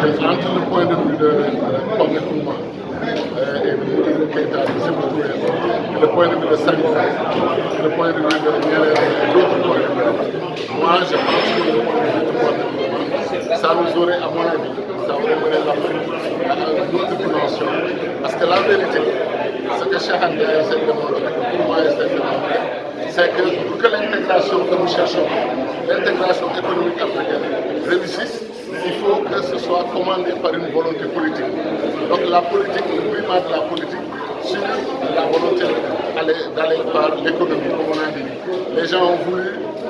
entre le point de vue de Kwame Nkrumah et de Modibo Keïta, de Sékou Touré, et le point de vue de Salif, et le point de vue de Nyerere et d'autres points de vue, moi je pense que le point de vue de Kwame Nkrumah, ça nous aurait, à mon avis, ça aurait mené l'Afrique à une autre dimension. Parce que la vérité, ce que Cheikh Anta essaie de montrer, que Nkrumah essaie de montrer, c'est que pour que l'intégration que nous cherchons, l'intégration économique africaine réussisse, il faut que ce soit commandé par une volonté politique. Donc la politique, le primat de la politique, sur la volonté d'aller par l'économie, comme on a dit. Les gens ont voulu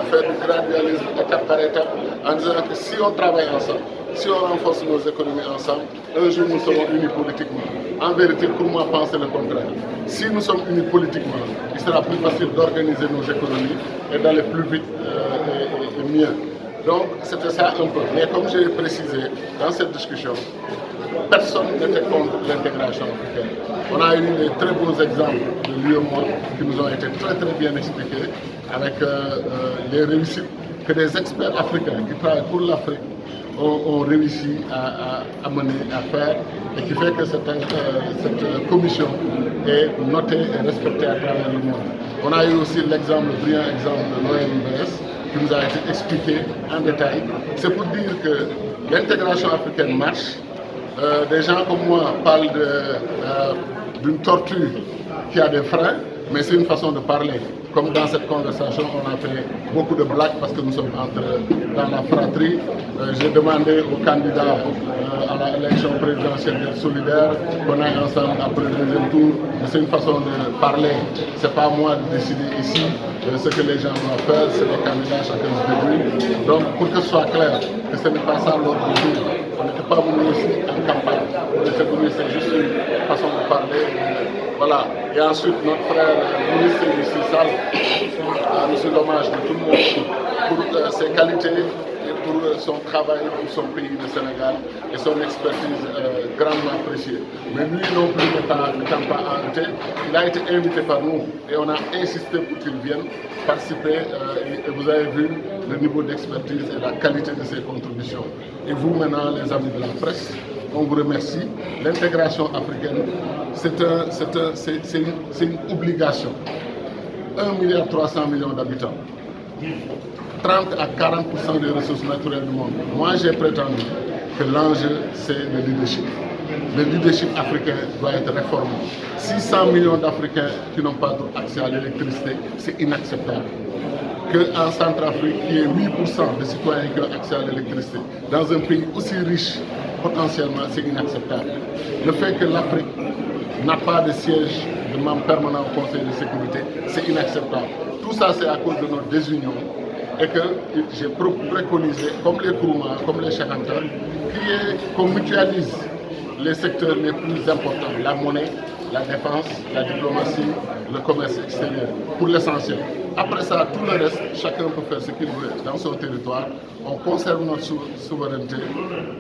faire du gradualisme étape par étape en disant que si on travaille ensemble, si on renforce nos économies ensemble, un jour nous serons unis politiquement. En vérité, pour moi, penser le contraire. Si nous sommes unis politiquement, il sera plus facile d'organiser nos économies et d'aller plus vite et mieux. Donc, c'était ça un peu. Mais comme je l'ai précisé dans cette discussion, personne n'était contre l'intégration africaine. On a eu des très beaux exemples de l'UEMOA qui nous ont été très très bien expliqués avec les réussites que des experts africains qui travaillent pour l'Afrique ont réussi à mener, à faire, et qui fait que cette commission est notée et respectée à travers le monde. On a eu aussi le brillant exemple de l'OMVS qui nous a été expliqué en détail. C'est pour dire que l'intégration africaine marche. Des gens comme moi parlent d'une tortue qui a des freins, mais c'est une façon de parler. Comme dans cette conversation, on a fait beaucoup de blagues parce que nous sommes dans la fratrie. J'ai demandé aux candidats à l'élection présidentielle d'être solidaires, qu'on aille ensemble après le deuxième tour. C'est une façon de parler. Ce n'est pas moi de décider ici ce que les gens doivent faire, c'est les candidats, chacun se débrouille. Donc pour que ce soit clair, que ce n'est pas ça l'ordre du jour. On n'était pas venu ici en campagne. On était venu, c'est juste une façon de parler. Voilà. Et ensuite, notre frère ministre ici, Sall, a reçu l'hommage de tout le monde pour ses qualités et pour son travail pour son pays, le Sénégal, et son expertise grandement appréciée. Mais lui non plus n'étant pas invité, il a été invité par nous et on a insisté pour qu'il vienne participer. Et vous avez vu le niveau d'expertise et la qualité de ses contributions. Et vous maintenant, les amis de la presse, on vous remercie. L'intégration africaine, c'est une obligation. 1,3 milliard d'habitants, 30 à 40% des ressources naturelles du monde. Moi, j'ai prétendu que l'enjeu, c'est le leadership. Le leadership africain doit être réformé. 600 millions d'Africains qui n'ont pas accès à l'électricité, c'est inacceptable. Qu'en Centrafrique, il y ait 8% de citoyens qui ont accès à l'électricité, dans un pays aussi riche, potentiellement, c'est inacceptable. Le fait que l'Afrique n'a pas de siège de membre permanent au Conseil de sécurité, c'est inacceptable. Tout ça, c'est à cause de notre désunion et que j'ai préconisé, comme les Nkrumah, comme les Cheikh Anta, qu'on mutualise les secteurs les plus importants, la monnaie, la défense, la diplomatie, le commerce extérieur, pour l'essentiel. Après ça, tout le reste, chacun peut faire ce qu'il veut dans son territoire. On conserve notre souveraineté,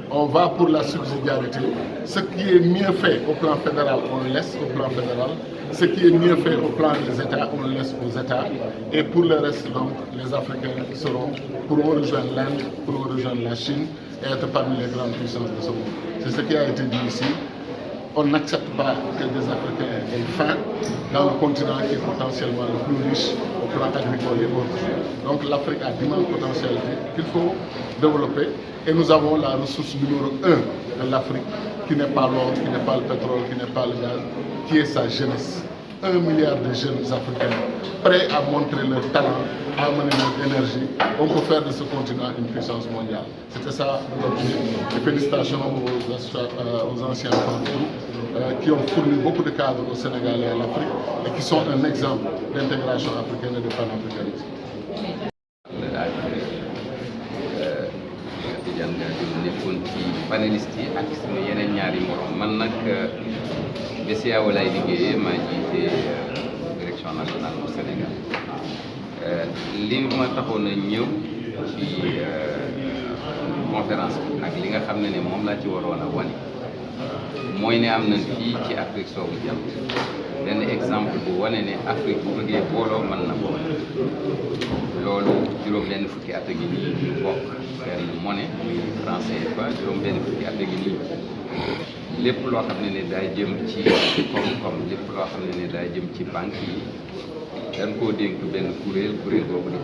on va pour la subsidiarité. Ce qui est mieux fait au plan fédéral, on le laisse au plan fédéral. Ce qui est mieux fait au plan des États, on le laisse aux États. Et pour le reste, donc, les Africains pourront rejoindre l'Inde, pourront rejoindre la Chine et être parmi les grandes puissances de ce monde. C'est ce qui a été dit ici. On n'accepte pas que des Africains aient faim dans le continent qui est potentiellement le plus riche au plan agricole et autres. Donc l'Afrique a d'immenses potentialités qu'il faut développer. Et nous avons la ressource numéro 1 de l'Afrique, qui n'est pas l'or, qui n'est pas le pétrole, qui n'est pas le gaz, qui est sa jeunesse. 1 milliard de jeunes Africains prêts à montrer leur talent, à amener leur énergie. On peut faire de ce continent une puissance mondiale. C'était ça l'objet. Et félicitations aux anciens parcours qui ont fourni beaucoup de cadres au Sénégal et à l'Afrique et qui sont un exemple d'intégration africaine et de panafricanisme. Panéliste yi ak sama yeneen ñaari morom man nag BCEAO lay liggéeyee maa jiite direction nationale bu Sénégal li ma taxoon a ñëw ci conférence bi ak li nga xam ne moom laa ci waroon a wane mooy ne am nañ fii ci Afrique soowu jant benn exemple bu wane ne Afrique bu bëggee booloo mën na boole loolu juróom-benn fukki at a ngi nii ñu bokk benn monnaie muy franc CFA juróom-benn fukki at a ngi nii lépp loo xam ne daa jëm ci koom-koom lépp loo xam ne daa jëm ci banque yi dañ koo dénk benn kuréel boobu di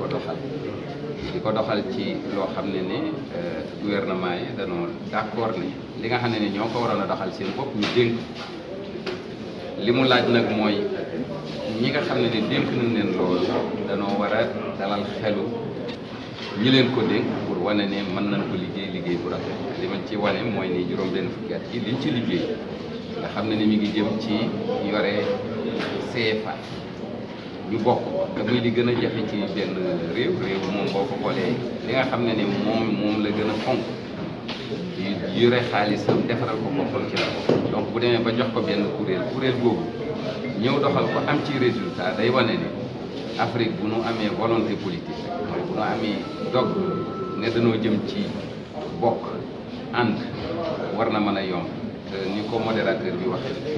ko doxal ci loo xam ne gouvernement yi dañoo d'accord ne li nga xam ne ñoo ko waroon a doxal seen bopp ñu dénk li mu laaj nag mooy ñi nga xam ne dénk nañ leen loolu danoo war a dalal xelu ñi leen ko dénk pour wane ne mën nañ ko liggéey bu rafet li ma ci wane mooy ni juróom-benn fukki at yi liñ ci liggéey nga xam ne mi ngi jëm ci yore CFA ñu bokk te muy li gën a jafe ci benn réew moom boo ko xoolee li nga xam ne moom la gën a fonk yore xaalisam defaral ko boppam ci la ko donc bu demee ba jox ko benn kuréel boobu ñëw doxal ko am ci résultat day wane ne Afrique bu nu amee volonté politique mooy bu nu amee dog ne dañoo jëm ci bokk ànd war na mën a yomb ni ko modérateur bi waxee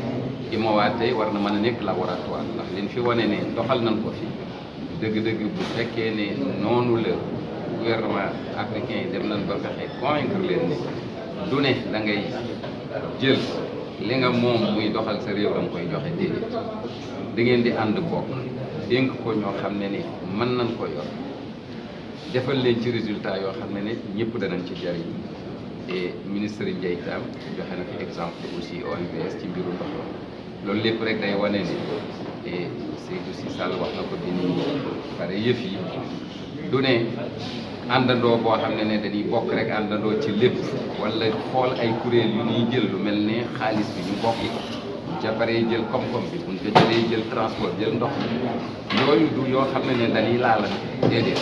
IMOA tey war na mën a nekk laboratoire ndax liñ fi wane ne doxal nañ ko fi dëgg-dëgg bu fekkee ne noonu la gouvernement africain yi dem nañ ba fexe convaincre leen ne du ne da ngay jël li nga moom muy doxal sa réew da nga koy joxe déedéet da ngeen di ànd bokk dénk ko ñoo xam ne ni mën nañ ko yor defal leen ci résultat yoo xam ne ñëpp danañ ci jariñ et ministre Ndiaye Thiam joxe na fi exemple aussi OMVS ci mbiru ndox loolu lépp rek day wane ni et Seydou Sy Sall wax na ko bi ni pare yëf yi du ne àndandoo boo xam ne dañuy bokk rek àndandoo ci lépp wala xool ay kuréel yu ñuy jël lu mel ne xaalis bi ñu bokk ko ca pare jël koom-koom bi buñ ko jëlee jël transport jël ndox mi yooyu du yoo xam ne dañuy laalal déedéet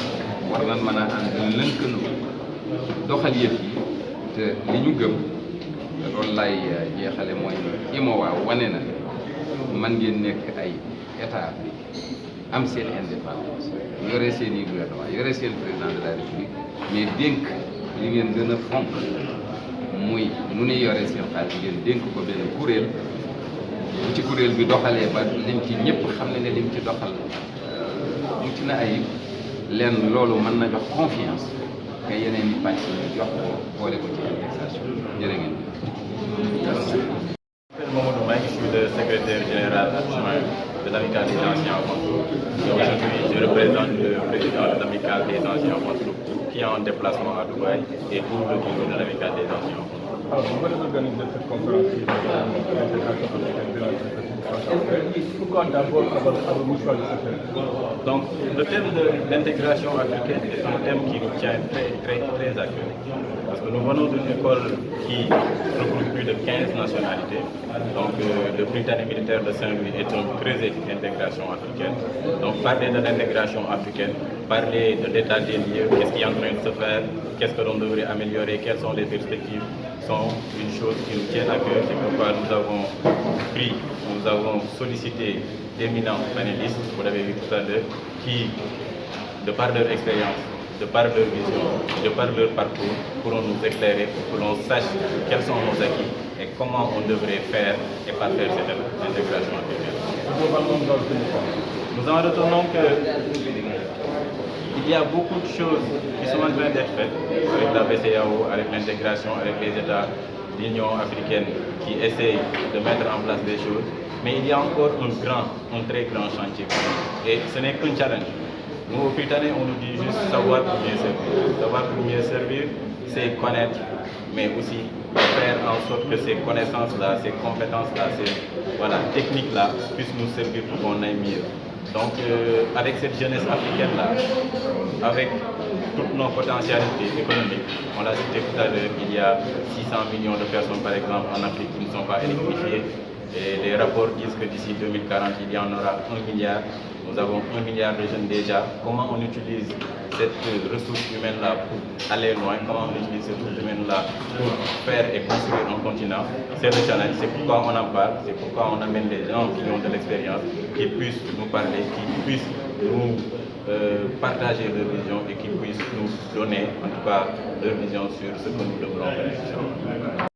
war nañ mën a ànd lënkaloo doxal yëf yi te li ñu gëm loolu lay jeexale mooy IMOA wane na man ngeen nekk ay état bi am seen indépendance yore seen i gouvernement yore seen président de la république mais dénk li ngeen gën a fonk muy nu ñuy yore seen xaalis ngeen dénk ko benn kuréel bu ci kuréel bi doxalee ba lim ci ñëpp xam ne lim ci doxal mu ci na ayib lenn loolu mën na jox confiance que yeneen i pàcc ñu jox ko boole ko ci indexation jërë ngeen jëf. Je suis le secrétaire général adjoint de l'Amicale des anciens Fonds. Aujourd'hui, je représente le président de l'Amicale des anciens Fonds qui est en déplacement à Dubaï et pour le bureau de l'Amicale des anciens Fonds. Alors, vous allez organiser cette conférence qui pourquoi d'abord avoir choisi ce thème? Donc, le thème de l'intégration africaine est un thème qui nous tient très à cœur. Parce que nous venons d'une école qui regroupe plus de 15 nationalités. Donc, le Britannique militaire de Saint-Louis est un creuset d'intégration africaine. Donc, parler de l'intégration africaine, parler de l'état des lieux, qu'est-ce qui est en train de se faire, qu'est-ce que l'on devrait améliorer, quelles sont les perspectives, sont une chose qui nous tient à cœur. C'est pourquoi nous avons sollicité d'éminents panélistes, vous l'avez vu tout à l'heure, qui, de par leur expérience, de par leur vision, de par leur parcours, pourront nous éclairer pour que l'on sache quels sont nos acquis et comment on devrait faire et parfaire cette intégration africaine. Nous en retenons qu'il y a beaucoup de choses qui sont en train d'être faites avec la BCEAO, avec l'intégration, avec les États de l'Union africaine qui essayent de mettre en place des choses. Mais il y a encore un très grand chantier. Et ce n'est qu'un challenge. Nous, aux Britanniques, on nous dit juste savoir pour mieux servir. Savoir pour mieux servir, c'est connaître, mais aussi faire en sorte que ces connaissances-là, ces compétences-là, ces techniques-là puissent nous servir pour qu'on aille mieux. Donc, avec cette jeunesse africaine-là, avec toutes nos potentialités économiques, on l'a cité tout à l'heure, il y a 600 millions de personnes, par exemple, en Afrique qui ne sont pas électrifiées. Et les rapports disent que d'ici 2040, il y en aura 1 milliard. Nous avons 1 milliard de jeunes déjà. Comment on utilise cette ressource humaine-là pour aller loin? Comment on utilise cette ressource humaine-là pour faire et construire un continent? C'est le challenge. C'est pourquoi on en parle. C'est pourquoi on amène les gens qui ont de l'expérience, qui puissent nous parler, qui puissent nous partager leur vision et qui puissent nous donner, en tout cas, leur vision sur ce que nous devons faire.